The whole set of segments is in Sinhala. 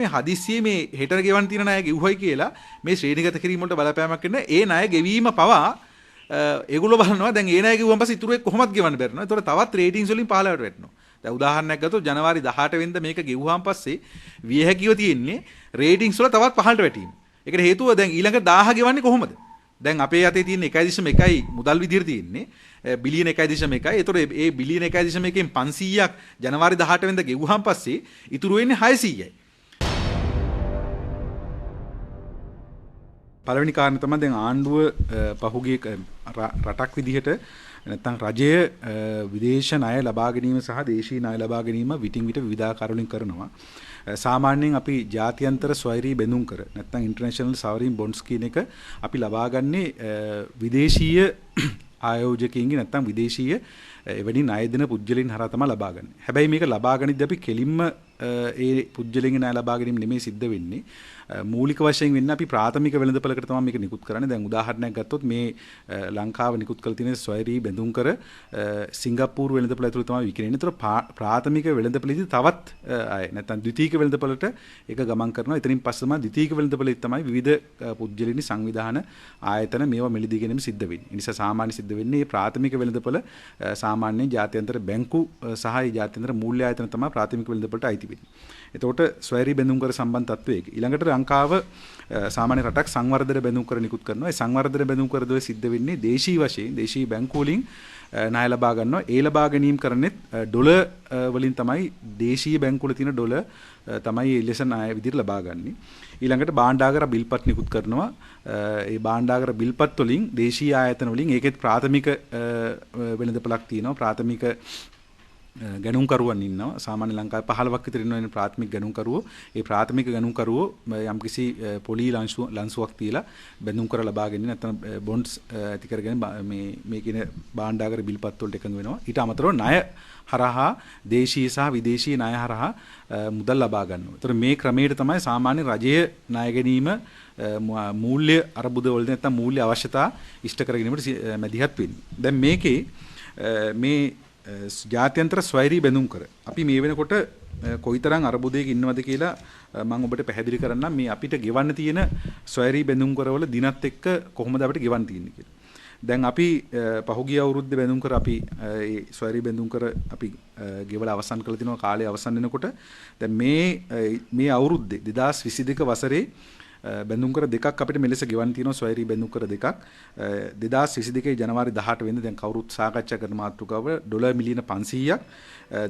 මේ හදිස්සියේ මේ හෙටර ගෙවන්න තියෙන ණය ගෙවුවයි කියලා මේ ශ්‍රේණිගත කිරීම වලට බලපෑමක් වෙන ඒ ණය ගෙවීම පවා ඒගොල්ලෝ බලනවා දැන් ඒ ණය ගෙවුවම පස්සේ ඉතුරු එක කොහොමද ගෙවන්න බැරිනවා. ඒතකොට තවත් රේටින්ග්ස් වලින් පහළට වැටෙනවා. දැන් උදාහරණයක් ගත්තොත් ජනවාරි 18 වෙනිදා මේක ගෙවුවාන් පස්සේ විය හැකිව තියෙන්නේ රේටින්ග්ස් වල තවත් පහළට වැටීම. ඒකට හේතුව දැන් ඊළඟ 1000 ගෙවන්නේ කොහොමද? දැන් අපේ අතේ තියෙන 1.1යි මුදල් විදියට තියෙන්නේ බිලියන 1.1යි. ඒතකොට ඒ බිලියන 1.1කින් 500ක් ජනවාරි 18 වෙනිදා ගෙවුවාන් පස්සේ ඉතුරු වෙන්නේ 600යි. පළවෙනි කාරණේ තමයි දැන් ආණ්ඩුව පහුගිය රටක් විදිහට නැත්නම් රජය විදේශ ණය ලබා ගැනීම සහ දේශීය ණය ලබා ගැනීම විටින් විට විවිධාකාර වලින් කරනවා. සාමාන්‍යයෙන් අපි ජාත්‍යන්තර ස්වෛරී බැඳුම් කර නැත්නම් ඉන්ටර්නැෂනල් සවරින් බොන්ඩ්ස් කියන එක අපි ලබාගන්නේ විදේශීය ආයෝජකයින්ගේ නැත්නම් විදේශීය එවැනි ණය දෙන පුද්ගලයන් හරහා තමයි ලබාගන්නේ. හැබැයි මේක ලබාගනිද්දී අපි කෙලින්ම ඒ පුද්ගලයන්ගේ ණය ලබා ගැනීම නෙමෙයි සිද්ධ වෙන්නේ. මූලික වශයෙන් වෙන්නේ අපි ප්‍රාථමික වෙළඳපළකට තමයි මේක නිකුත් කරන්නේ. දැන් උදාහරණයක් ගත්තොත් මේ ලංකාව නිකුත් කළ තියෙන ස්වෛරී බැඳුම් කර සිංගප්පූරු වෙළඳපළ ඇතුළේ තමයි විකිරෙන්නේ. ඒතර ප්‍රාථමික වෙළඳපළේදී තවත් අය නැත්නම් ද්විතීයික වෙළඳපළට ඒක ගමන් කරනවා. එතනින් පස්සේ තමයි ද්විතීයික වෙළඳපළේ තමයි විවිධ පුද්ගලයන්ගේ සංවිධාන ආයතන මේවා මෙලිදී ගැනීම සිද්ධ වෙන්නේ. ඒ නිසා සාමාන්‍ය සිද්ධ වෙන්නේ මේ ප්‍රාථමික වෙළඳපළ සාමාන්‍යයෙන් ජාත්‍යන්තර බැංකු සහ ඒ ජාත්‍යන්තර මූල්‍ය ආයතන තමයි ප්‍රාථමික වෙළඳපළට අයිති වෙන්නේ. එතකොට ස්වෛරී බැඳුම් කර සම්බන්ධ තත්ත්වය ඒක. ඊළඟට ලංකාව සාමාන්‍ය රටක් සංවර්ධන බැඳුම් කර නිකුත් කරනවා. ඒ සංවර්ධන බැඳුම් කර දොය සිද්ධ වෙන්නේ දේශීය වශයෙන් දේශීය බැංකු වලින් ණය ලබා ගන්නවා. ඒ ලබා ගැනීම කරන්නේ ඩොලර් වලින් තමයි දේශීය බැංකු වල තියෙන ඩොලර් තමයි එලෙස ණය විදිහට ලබා ගන්නේ. ඊළඟට භාණ්ඩාගාර බිල්පත් නිකුත් කරනවා. ඒ භාණ්ඩාගාර බිල්පත් වලින් දේශීය ආයතන වලින් ඒකෙත් ප්‍රාථමික වෙළඳපළක් තියෙනවා. ප්‍රාථමික ගණුම්කරුවන් ඉන්නවා. සාමාන්‍ය ලංකාවේ 15ක් විතර ඉන්නවා ප්‍රාථමික ගණුම්කරුවෝ. ඒ ප්‍රාථමික ගණුම්කරුවෝ යම්කිසි පොලි ලන්සුවක් තියලා බැඳුම් කර ලබාගෙන නැත්නම් බොන්ඩ්ස් ඇති කරගෙන මේ කියන භාණ්ඩාගාර බිල්පත් වලට එකඟ වෙනවා. ඊට අමතරව ණය හරහා දේශීය සහ විදේශීය ණය හරහා මුදල් ලබා ගන්නවා. ඒතර මේ ක්‍රමයට තමයි සාමාන්‍ය රජයේ ණය ගැනීම මූල්‍ය අරබුද වලදී නැත්නම් මූල්‍ය අවශ්‍යතා ඉෂ්ට කර ගැනීමට මැදිහත් වෙන්නේ. දැන් මේකේ මේ ජාත්‍යන්තර ස්වෛරී බැඳුම් කර අපි මේ වෙනකොට කොයිතරම් අරබුදයක ඉන්නවද කියලා මම ඔබට පැහැදිලි කරන්නම්. මේ අපිට ගෙවන්න තියෙන ස්වෛරී බැඳුම් කරවල දිනත් එක්ක කොහොමද අපිට ගෙවන්න තියෙන්නේ කියලා. දැන් අපි පහුගිය අවුරුද්දේ බැඳුම් කර අපි ඒ ස්වෛරී බැඳුම් කර අපි ගෙවලා අවසන් කළ තිනවා. කාලය අවසන් වෙනකොට දැන් මේ අවුරුද්දේ 2022 වසරේ බැඳුම් කර දෙකක් අපිට මෙලෙස ගෙවන්න තියෙනවා. ස්වෛරී බැඳුම් කර දෙකක් 2022 ජනවාරි 18 වෙනිදා දැන් කවුරුත් සාකච්ඡා කරන මාතෘකාව ඩොලර් මිලියන 500ක්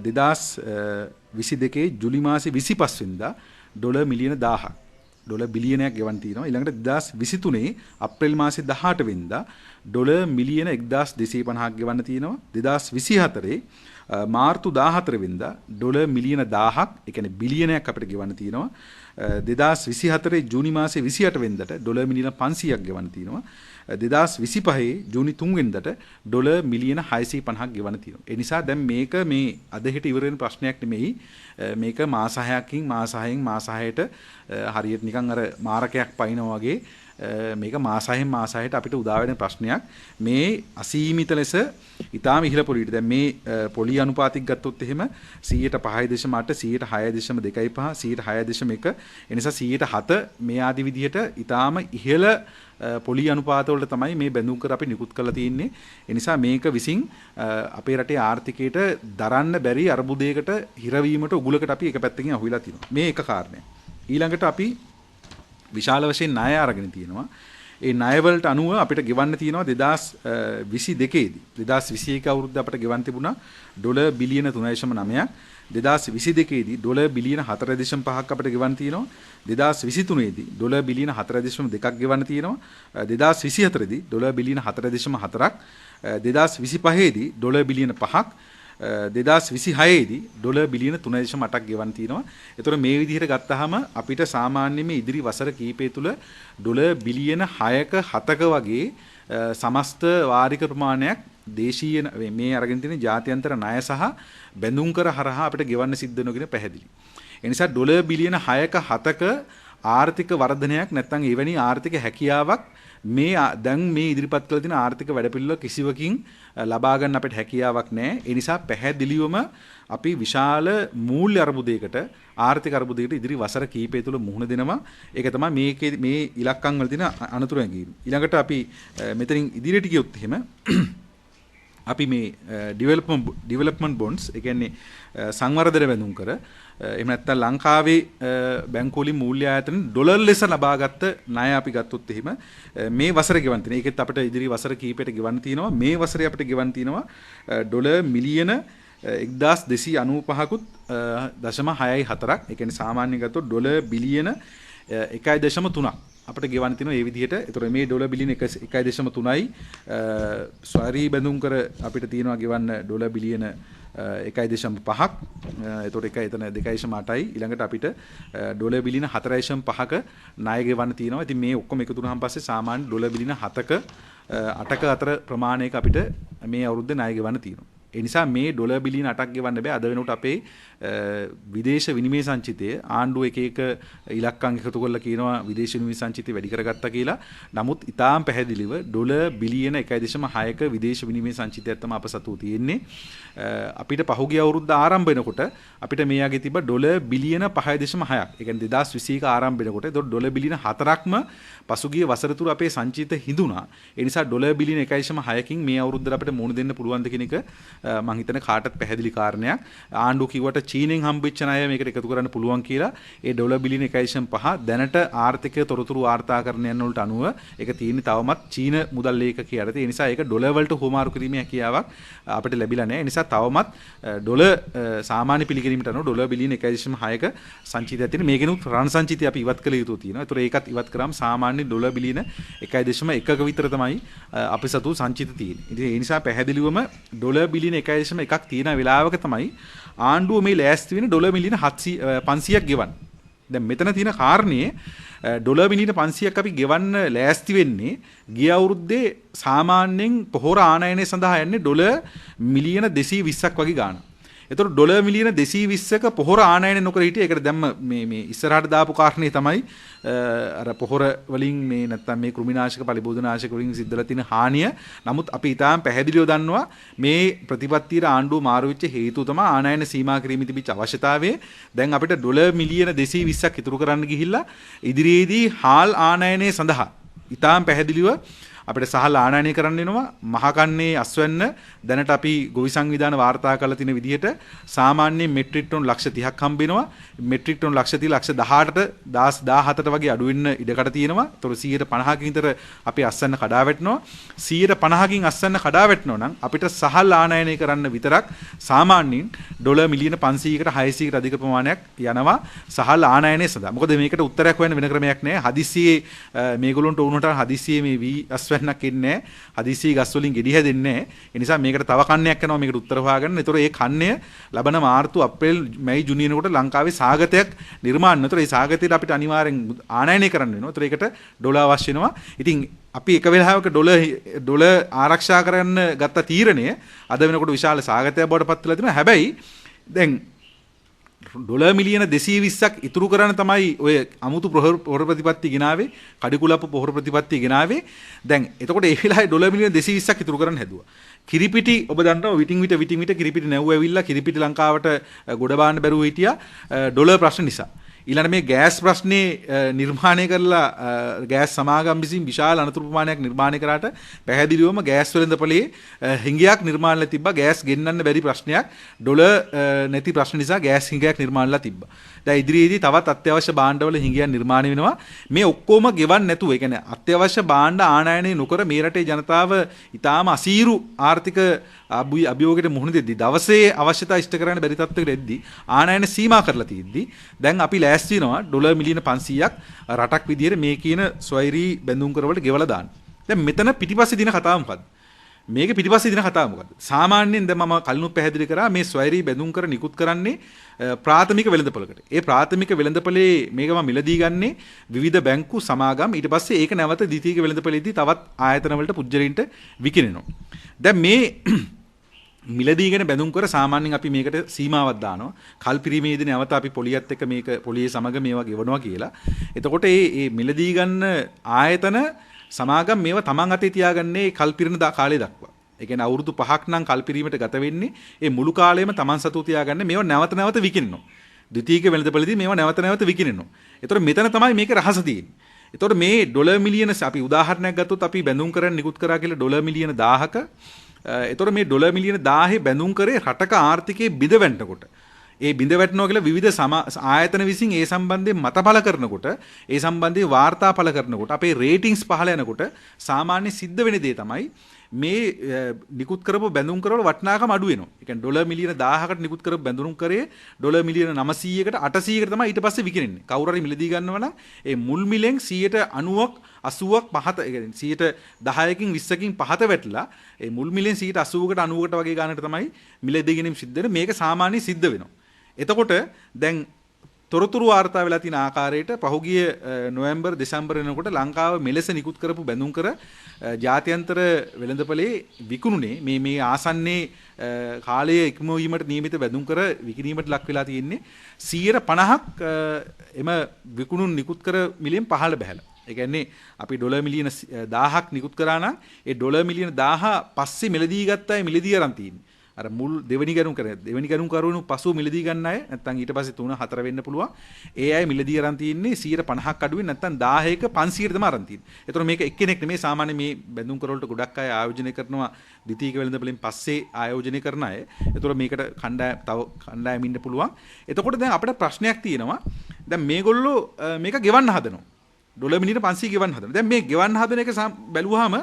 2022 ජුලි මාසේ 25 වෙනිදා ඩොලර් මිලියන 1000ක් ඩොලර් බිලියනයක් ගෙවන්න තියෙනවා. ඊළඟට 2023 අප්‍රේල් මාසේ 18 වෙනිදා ඩොලර් මිලියන 1250ක් ගෙවන්න තියෙනවා. 2024 මාර්තු 14 වෙනිදා ඩොලර් මිලියන 1000ක් ඒ කියන්නේ බිලියනයක් අපිට ගෙවන්න තියෙනවා. 2024 ජූනි මාසේ 28 වෙනිදාට ඩොලර් මිලියන 500ක් ගෙවන්න තියෙනවා. 2025 ජූනි 3 වෙනිදාට ඩොලර් මිලියන 650ක් ගෙවන්න තියෙනවා. ඒ නිසා දැන් මේක මේ අද හෙට ඉවර වෙන ප්‍රශ්නයක් නෙමෙයි. මේක මාස 6කින් මාස 6න් මාස 6ට හරියට නිකන් අර මාරකයක් පයින්නවා වගේ මේක මාස 6න් මාස 6ට අපිට උදා වෙන ප්‍රශ්නයක්. මේ අසීමිත ලෙස ඊටාම ඉහළ පොලියට දැන් මේ පොලි අනුපාතික ගත්තොත් එහෙම 105.8 106.25 106.1 එනිසා 107 මේ ආදි විදිහට ඊටාම ඉහළ පොලි අනුපාත වලට තමයි මේ බැඳුම් කර අපි නිකුත් කරලා තියෙන්නේ. ඒ නිසා මේක විසින් අපේ රටේ ආර්ථිකයට දරන්න බැරි අර්බුදයකට හිරවීමට උගුලකට අපි එක පැත්තකින් අහුවිලා තියෙනවා. මේ එක කාරණයක්. ඊළඟට අපි විශාල වශයෙන් ණය අරගෙන තියෙනවා. ඒ ණය වලට අනුව අපිට ගෙවන්න තියෙනවා 2022 දී 2021 අවුරුද්ද අපිට ගෙවන්න තිබුණා ඩොලර් බිලියන 3.9ක්. 2022 දී ඩොලර් බිලියන 4.5ක් අපිට ගෙවන්න තියෙනවා. 2023 දී ඩොලර් බිලියන 4.2ක් ගෙවන්න තියෙනවා. 2024 දී ඩොලර් බිලියන 4.4ක්. 2025 දී ඩොලර් බිලියන 5ක්. 2026 දී ඩොලර් බිලියන 3.8ක් ගෙවන්න තියෙනවා. ඒතර මේ විදිහට ගත්තාම අපිට සාමාන්‍යයෙන් ඉදිරි වසර කිහිපය තුල ඩොලර් බිලියන 6ක 7ක වගේ සමස්ත වාරික ප්‍රමාණයක් දේශීය මේ අරගෙන තියෙන ජාත්‍යන්තර ණය සහ බැඳුම් කර හරහා අපිට ගෙවන්න සිද්ධ වෙනවා කියන පැහැදිලි. ඒ නිසා ඩොලර් බිලියන 6ක 7ක ආර්ථික වර්ධනයක් නැත්නම් එවැනි ආර්ථික හැකියාවක් මේ දැන් මේ ඉදිරිපත් කළ තියෙන ආර්ථික වැඩපිළිවෙල කිසිවකින් ලබා ගන්න අපිට හැකියාවක් නැහැ. ඒ නිසා පැහැදිලිවම අපි විශාල මූල්‍ය අර්බුදයකට ආර්ථික අර්බුදයකට ඉදිරි වසර කිහිපය තුළ මුහුණ දෙනවා. ඒක තමයි මේ ඉලක්කම් වල තියෙන අනතුරු ඇඟීම. ඊළඟට අපි මෙතනින් ඉදිරියට ගියොත් එහෙම අපි මේ ඩෙවලොප්මන්ට් බොන්ඩ්ස් ඒ කියන්නේ සංවර්ධන බැඳුම් කර එහෙම නැත්නම් ලංකාවේ බැංකුවලින් මූල්‍ය ආයතන ඩොලර් ලෙස ලබාගත් ණය අපි ගත්තොත් එහෙම මේ වසරේ ගෙවන්න තියෙනවා. ඒකෙත් අපිට ඉදිරි වසර කිහිපයට ගෙවන්න තියෙනවා. මේ වසරේ අපිට ගෙවන්න තියෙනවා ඩොලර් මිලියන 1295කුත් 0.64ක්. ඒ කියන්නේ සාමාන්‍යයෙන් ගත්තොත් ඩොලර් බිලියන 1.3ක් අපිට ගෙවන්න තියෙනවා මේ විදිහට. ඒතර මේ ඩොලර් බිලියන 1.3යි ස්වෛරී බැඳුම් කර අපිට තියෙනවා ගෙවන්න ඩොලර් බිලියන 1.5ක්. ඒතකොට එක එතන 2.8යි. ඊළඟට අපිට ඩොලර් බිලියන 4.5ක ණය ගෙවන්න තියෙනවා. ඉතින් මේ ඔක්කොම එකතු වුණාන් පස්සේ සාමාන්‍ය ඩොලර් බිලියන 7ක 8ක අතර ප්‍රමාණයක අපිට මේ අවුරුද්දේ ණය ගෙවන්න තියෙනවා. ඒ නිසා මේ ඩොලර් බිලියන 8ක් ගෙවන්න බෑ. අද වෙනකොට අපේ විදේශ විනිමය සංචිතය ආණ්ඩුව එක ඉලක්කම් එකතු කරලා කියනවා විදේශ විනිමය සංචිතය වැඩි කරගත්තා කියලා. නමුත් ඉතාම පැහැදිලිව ඩොලර් බිලියන 1.6ක විදේශ විනිමය සංචිතයක් තමයි අප සතුව තියෙන්නේ. අපිට පහුගිය අවුරුද්ද ආරම්භ වෙනකොට අපිට මේ යගේ තිබ්බ ඩොලර් බිලියන 5.6ක්. ඒ කියන්නේ 2021 ආරම්භ වෙනකොට ඒතකොට ඩොලර් බිලියන 4ක්ම පසුගිය වසර තුර අපේ සංචිත හිඳුණා. ඒ නිසා ඩොලර් බිලියන 1.6කින් මේ අවුරුද්දට අපිට මුහුණ දෙන්න පුළුවන්ද කියන එක මම හිතන කාටත් පැහැදිලි කාරණයක්. ආණ්ඩුව කිව්වට චීනෙන් හම්බෙච්ච ණය මේකට එකතු කරන්න පුළුවන් කියලා. ඒ ඩොලර් බිලියන 1.5 දැනට ආර්ථික තොරතුරු වාර්තාකරණයන් වලට අනුව ඒක තියෙන්නේ තවමත් චීන මුදල් ලේඛකයෙක් යටතේ. ඒ නිසා ඒක ඩොලර් වලට හුවමාරු කිරීමේ හැකියාවක් අපිට ලැබිලා නැහැ. ඒ නිසා තවමත් ඩොලර් සාමාන්‍ය පිළිගැනීමට අනුව ඩොලර් බිලියන 1.6ක සංචිතයක් තියෙන මේකෙනුත් රන් සංචිතය අපි ඉවත් කළ යුතු තියෙනවා. ඒතර ඒකත් ඉවත් කරාම සාමාන්‍ය ඩොලර් බිලියන 1.1ක විතර තමයි අපි සතු සංචිත තියෙන්නේ. ඉතින් ඒ නිසා පැහැදිලිවම ඩොලර් බිලියන 1.1ක් තියෙන වෙලාවක තමයි ආණ්ඩුව මේ ලෑස්ති වෙන ඩොලර් මිලියන 500ක් ගෙවන්න. දැන් මෙතන තියෙන කාරණේ ඩොලර් මිලියන 500ක් අපි ගෙවන්න ලෑස්ති වෙන්නේ ගිය අවුරුද්දේ සාමාන්‍යයෙන් පොහොර ආනයනය සඳහා යන්නේ ඩොලර් මිලියන 220ක් වගේ ගාණක්. එතකොට ඩොලර් මිලියන 220ක පොහොර ආනයනය නොකර හිටියේ. ඒකට දැම්ම මේ ඉස්සරහට දාපු කාරණේ තමයි අර පොහොර වලින් මේ නැත්තම් මේ කෘමිනාශක පලිබෝධනාශක වලින් සිද්ධලා තියෙන හානිය. නමුත් අපි ඊටාම් පැහැදිලිව දන්නවා මේ ප්‍රතිපත්තියට ආණ්ඩුව මාරු වෙච්ච හේතුව තමයි ආනයන සීමා කිරීමේ තිබිච්ච අවශ්‍යතාවය. දැන් අපිට ඩොලර් මිලියන 220ක් ඉතුරු කරන්න ගිහිල්ලා ඉදිරියේදී හාල් ආනයනය සඳහා ඊටාම් පැහැදිලිව අපිට සහල් ආනයනය කරන්න වෙනවා. මහකන්නේ අස්වැන්න දැනට අපි ගොවි සංවිධාන වාර්තා කරලා තියෙන විදිහට සාමාන්‍යයෙන් මෙට්‍රික් ටන් ලක්ෂ 30ක් හම්බ වෙනවා. මෙට්‍රික් ටන් ලක්ෂ 30 ලක්ෂ 18ට 17ට වගේ අඩු වෙන්න ඉඩකඩ තියෙනවා. ඒතකොට 150කින් විතර අපි අස්වැන්න කඩා වැටෙනවා. 150කින් අස්වැන්න කඩා වැටෙනවා නම් අපිට සහල් ආනයනය කරන්න විතරක් සාමාන්‍යයෙන් ඩොලර් මිලියන 500කට 600කට අධික ප්‍රමාණයක් යනවා සහල් ආනයනය සඳහා. මොකද මේකට උත්තරයක් හොයන්න වෙන ක්‍රමයක් නැහැ. හදිස්සියේ මේගොල්ලන්ට උණුට හදිස්සියේ මේ වී අස්වැන්නක් එන්නේ නැහැ. හදිස්සියේ ගස් වලින් ගෙඩි හැදෙන්නේ නැහැ. ඒ නිසා මේකට තව කන්නයක් යනවා මේකට උත්තර හොයාගන්න. ඒතකොට මේ කන්නය ලබන මාර්තු අප්‍රේල් මැයි ජූනි වෙනකොට ලංකාවේ සාගතයක් නිර්මාණය. ඒතකොට මේ සාගතයට අපිට අනිවාර්යෙන් ආනයනය කරන්න වෙනවා. ඒතකොට ඒකට ඩොලර් අවශ්‍ය වෙනවා. ඉතින් අපි එක වෙලාවක ඩොලර් ආරක්ෂා කරන්න ගත්ත තීරණය අද වෙනකොට විශාල සාගතයක් බවට පත් වෙලා තියෙනවා. හැබැයි දැන් ඩොලර් මිලියන 220ක් ඉතුරු කරන තමයි ඔය අමුතු පොහොර ප්‍රතිපත්ති ගෙනාවේ, කඩිකුලප්පු පොහොර ප්‍රතිපත්ති ගෙනාවේ. දැන් එතකොට ඒ වෙලාවේ ඩොලර් මිලියන 220ක් ඉතුරු කරන්න හැදුවා. කිරිපිටි ඔබ දන්නවා විටින් විට කිරිපිටි නැව්ව ඇවිල්ලා කිරිපිටි ලංකාවට ගොඩ බාන්න බැරුව හිටියා ඩොලර් ප්‍රශ්න නිසා. ඊළඟට මේ ගෑස් ප්‍රශ්නේ නිර්මාණය කරලා ගෑස් සමාගම් විසින් විශාල අනතුරු ප්‍රමාණයක් නිර්මාණය කරාට පැහැදිලිවම ගෑස් වෙළඳපොලේ හිඟයක් නිර්මාණලා තිබ්බා. ගෑස් ගෙන්නන්න බැරි ප්‍රශ්නයක් ඩොලර් නැති ප්‍රශ්න නිසා ගෑස් හිඟයක් නිර්මාණලා තිබ්බා. දැන් ඉදිරියේදී තවත් අත්‍යවශ්‍ය භාණ්ඩවල හිඟයක් නිර්මාණය වෙනවා. මේ ඔක්කොම ගෙවන්න නැතුව, ඒ කියන්නේ අත්‍යවශ්‍ය භාණ්ඩ ආනයනය නොකර මේ රටේ ජනතාව ඊටාම අසීරු ආර්ථික අභියෝගයට මුහුණ දෙද්දී දවසේ අවශ්‍යතා ඉෂ්ට කරන්න බැරි තත්ත්වයකට එද්දී ආනයන සීමා කරලා තියෙද්දී දැන් අපි ලෑස්ති වෙනවා ඩොලර් මිලියන 500ක් රටක් විදියට මේ කියන ස්වෛරී බැඳුම් කරවලට ගෙවලා දාන්න. දැන් මෙතන පිටිපස්සේ දින කතාව මොකද්ද? මේක පිටිපස්සේ දින කතාව මොකද්ද? සාමාන්‍යයෙන් දැන් මම කලිනුත් පැහැදිලි කරා මේ ස්වෛරී බැඳුම් කර නිකුත් කරන්නේ ප්‍රාථමික වෙළඳපොළකට. ඒ ප්‍රාථමික වෙළඳපොලේ මේක මම මිලදී ගන්නේ විවිධ බැංකු සමාගම්. ඊට පස්සේ ඒක නැවත ද්විතීයික වෙළඳපොලේදී තවත් ආයතන වලට පුජ්‍යලින්ට විකිනෙනවා. දැන් මේ මිලදී ගැන බැඳුම් කර සාමාන්‍යයෙන් අපි මේකට සීමාවක් දානවා. කල්පිරීමේදී නැවත අපි පොලියත් එක්ක මේක පොලියේ සමග මේවා ගෙවනවා කියලා. එතකොට මේ මිලදී ගන්න ආයතන සමාගම් මේවා තමන් අතේ තියාගන්නේ කල්පිරන කාලය දක්වා. ඒ කියන්නේ අවුරුදු 5ක් නම් කල්පිරීමට ගත වෙන්නේ. ඒ මුළු කාලෙම තමන් සතු තියාගන්නේ මේවා නැවත නැවත විකිනනවා. ද්විතීයික වෙළඳපොළේදී මේවා නැවත නැවත විකිනනවා. එතකොට මෙතන තමයි මේකේ රහස තියෙන්නේ. එතකොට මේ ඩොලර් මිලියන අපි උදාහරණයක් ගත්තොත් අපි බැඳුම් කරන් නිකුත් කරා කියලා ඩොලර් මිලියන 1000ක එතකොට මේ ඩොලර් මිලියන 1000 බැඳුම් කරේ රටක ආර්ථිකයේ බිඳ වැටෙනකොට ඒ බිඳ වැටෙනවා කියලා විවිධ ආයතන විසින් ඒ සම්බන්ධයෙන් මතපල කරනකොට ඒ සම්බන්ධයෙන් වාර්තාපල කරනකොට අපේ රේටින්ග්ස් පහළ යනකොට සාමාන්‍ය සිද්ධ වෙන දේ තමයි මේ නිකුත් කරපු බැඳුම් කරවල වටිනාකම අඩු වෙනවා. ඒ කියන්නේ ඩොලර් මිලියන 1000කට නිකුත් කරපු බැඳුම් කරේ ඩොලර් මිලියන 900කට 800කට තමයි ඊට පස්සේ විකිනෙන්නේ. කවුරු හරි මිලදී ගන්නවා නම් ඒ මුල් මිලෙන් 90ක් 80ක් පහත ඒ කියන්නේ 10කින් 20කින් පහත වැටලා ඒ මුල් මිලෙන් 80කට 90කට වගේ ගානකට තමයි මිලදී ගැනීම සිද්ධ වෙන්නේ. මේක සාමාන්‍ය සිද්ධ වෙනවා. එතකොට දැන් තොරතුරු වාර්තා වෙලා තියෙන ආකාරයට පහුගිය නොවැම්බර් දෙසැම්බර් වෙනකොට ලංකාව මෙලෙස නිකුත් කරපු බැඳුම් කර ජාත්‍යන්තර වෙළඳපොලේ විකුණුනේ මේ ආසන්නයේ කාලයේ ඉක්මවීමට නියමිත බැඳුම් කර විකිණීමට ලක් වෙලා තියෙන්නේ 50%ක් එම විකුණුන් නිකුත් කර මිලියන් 15 බහැලා. ඒ කියන්නේ අපි ඩොලර් මිලියන 1000ක් නිකුත් කරා නම් ඒ ඩොලර් මිලියන 1000 පස්සේ මිලදී ගත්ත අය මිලදී අරන් තියෙන්නේ. අර මුල් දෙවෙනි ගණන් කරුණු පසුව මිලදී ගන්න අය නැත්නම් ඊට පස්සේ 3 4 වෙන්න පුළුවන්. ඒ අය මිලදී අරන් තියෙන්නේ 50%ක් අඩුවෙන් නැත්නම් 1000ක 500ට තමයි අරන් තියෙන්නේ. ඒතර මේක එක්කෙනෙක් නෙමෙයි සාමාන්‍ය මේ බැඳුම් කරවලට ගොඩක් අය ආයෝජනය කරනවා ද්විතීයික වෙළඳපොලින් පස්සේ ආයෝජනය කරන අය. ඒතර මේකට කණ්ඩායම් ඉන්න පුළුවන්. එතකොට දැන් අපිට ප්‍රශ්නයක් තියෙනවා. දැන් මේගොල්ලෝ මේක ගෙවන්න හදනවා. ඩොලර් මිලියන 500 ගෙවන්න හදනවා. දැන් මේ ගෙවන්න හදන එක බැලුවාම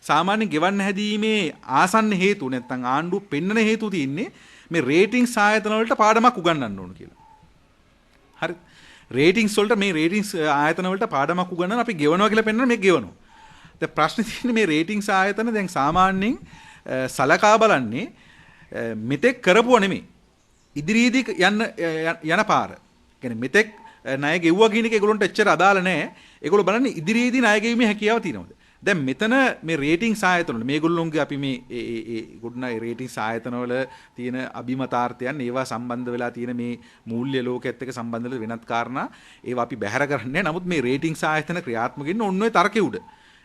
සාමාන්‍ය ගෙවන්න හැදීමේ ආසන්න හේතු නැත්නම් ආණ්ඩුව පෙන්වන හේතු තියෙන්නේ මේ රේටින්ග්ස් ආයතන වලට පාඩමක් උගන්වන්න ඕන කියලා. හරි. රේටින්ග්ස් වලට මේ රේටින්ග්ස් ආයතන වලට පාඩමක් උගන්වන අපි ගෙවනවා කියලා පෙන්වන මේ ගෙවනවා. දැන් ප්‍රශ්නේ තියෙන්නේ මේ රේටින්ග්ස් ආයතන දැන් සාමාන්‍යයෙන් සලකා බලන්නේ මෙතෙක් කරපුව නෙමෙයි. ඉදිරියේදී යන පාර. කියන්නේ මෙතෙක් ණය ගෙවුවා කියන එක ඒගොල්ලන්ට එච්චර අදාළ නැහැ. ඒගොල්ලෝ බලන්නේ ඉදිරියේදී ණය ගෙවීමේ හැකියාව තියෙනවද? දැන් මෙතන මේ රේටින්ග්ස් ආයතන වල මේගොල්ලෝන්ගේ අපි මේ ගොඩනයි රේටින්ග්ස් ආයතන වල තියෙන අභිමතාර්ථයන් ඒවා සම්බන්ධ වෙලා තියෙන මේ මූල්‍ය ලෝකයේත් එක්ක සම්බන්ධ වෙලා වෙනත් කාරණා ඒවා අපි බැහැර කරන්නේ නැහැ. නමුත් මේ රේටින්ග්ස් ආයතන ක්‍රියාත්මක වෙන්නේ ඔන්න ඔය තර්කෙ උඩ.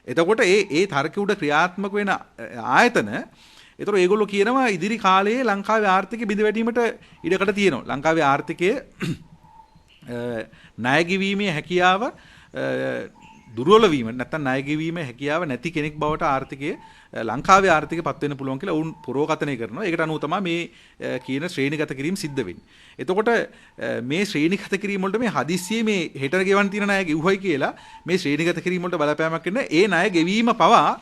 එතකොට ඒ තර්කෙ උඩ ක්‍රියාත්මක වෙන ආයතන ඒතර ඒගොල්ලෝ කියනවා ඉදිරි කාලයේ ලංකාවේ ආර්ථිකය බිඳ වැටීමට ඉඩකඩ තියෙනවා. ලංකාවේ ආර්ථිකය ණය ගෙවීමේ හැකියාව දුර්වල වීම නැත්නම් ණය ගෙවීමේ හැකියාව නැති කෙනෙක් බවට ආර්ථිකය ලංකාවේ ආර්ථිකය පත් වෙන්න පුළුවන් කියලා වුන් පුරෝකථනය කරනවා. ඒකට අනුව තමයි මේ කියන ශ්‍රේණිගත කිරීම සිද්ධ වෙන්නේ. එතකොට මේ ශ්‍රේණිගත කිරීම වලට මේ හදිස්සියේ මේ හෙටර ගෙවන් තියෙන ණය ගෙවුවයි කියලා මේ ශ්‍රේණිගත කිරීම වලට බලපෑමක් වෙන ඒ ණය ගෙවීම පවා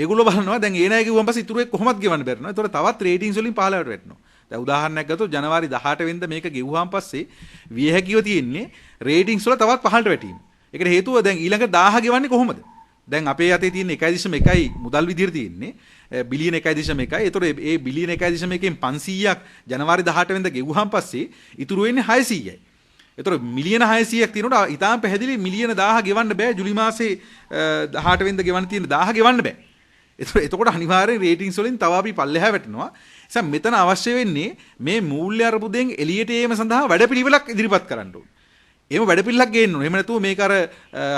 ඒගොල්ලෝ බලනවා දැන් ඒ ණය ගෙවුවන් පස්සේ ඉතුරු එක කොහොමද ගෙවන්න බැරි නෝ. ඒතකොට තවත් රේටින්ග්ස් වලින් 15ට වැටෙනවා. දැන් උදාහරණයක් ගත්තොත් ජනවාරි 18 වෙනිදා මේක ගෙවුවාන් පස්සේ විය හැකිව තියෙන්නේ රේටින්ග්ස් වල තවත් 15ට වැටීම. ඒකට හේතුව දැන් ඊළඟ 1000 ගෙවන්නේ කොහොමද? දැන් අපේ අතේ තියෙන 1.1යි මුදල් විදියට තියෙන්නේ බිලියන 1.1යි. ඒතකොට ඒ බිලියන 1.1කින් 500ක් ජනවාරි 18 වෙනිදා ගෙවුවාන් පස්සේ ඉතුරු වෙන්නේ 600යි. ඒතකොට මිලියන 600ක් තියෙනකොට ඊටාම් පැහැදිලි මිලියන 1000 ගෙවන්න බෑ. ජුලි මාසේ 18 වෙනිදා ගෙවන්න තියෙන 1000 ගෙවන්න බෑ. එතකොට අනිවාර්යෙන් රේටින්ග්ස් වලින් තව අපි පල්ලෙහා වැටෙනවා. නිසා මෙතන අවශ්‍ය වෙන්නේ මේ මූල්‍ය අර්බුදයෙන් එළියට ඒම සඳහා වැඩපිළිවෙලක් ඉදිරිපත් කරන්න ඕනේ. එහෙම වැඩපිළිවෙලක් ගේන්න ඕනේ. එහෙම නැතුව මේක අර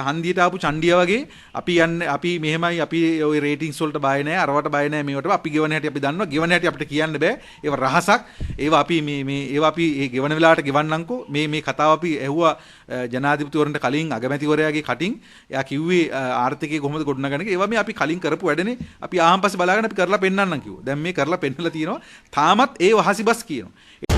හන්දියට ආපු චණ්ඩියා වගේ අපි යන්නේ අපි මෙහෙමයි අපි ওই රේටින්ග්ස් වලට බය නැහැ අරවට බය නැහැ මේවට අපි ගෙවන හැටි අපි දන්නවා ගෙවන හැටි අපිට කියන්න බෑ ඒව රහසක් ඒව අපි ඒව අපි ඒ ගෙවන වෙලාවට ගෙවන්නම්කෝ මේ කතාව අපි ඇහුවා ජනාධිපතිවරන්ට කලින් අගමැතිවරයාගේ කටින් එයා කිව්වේ ආර්ථිකය කොහොමද ගොඩනගන්නේ ඒවා මේ අපි කලින් කරපු වැඩනේ අපි ආහන් පස්සේ බලාගෙන අපි කරලා පෙන්නන්නම් කිව්වා දැන් මේ කරලා පෙන්නලා තියෙනවා තාමත් ඒ වහසිබස් කියනවා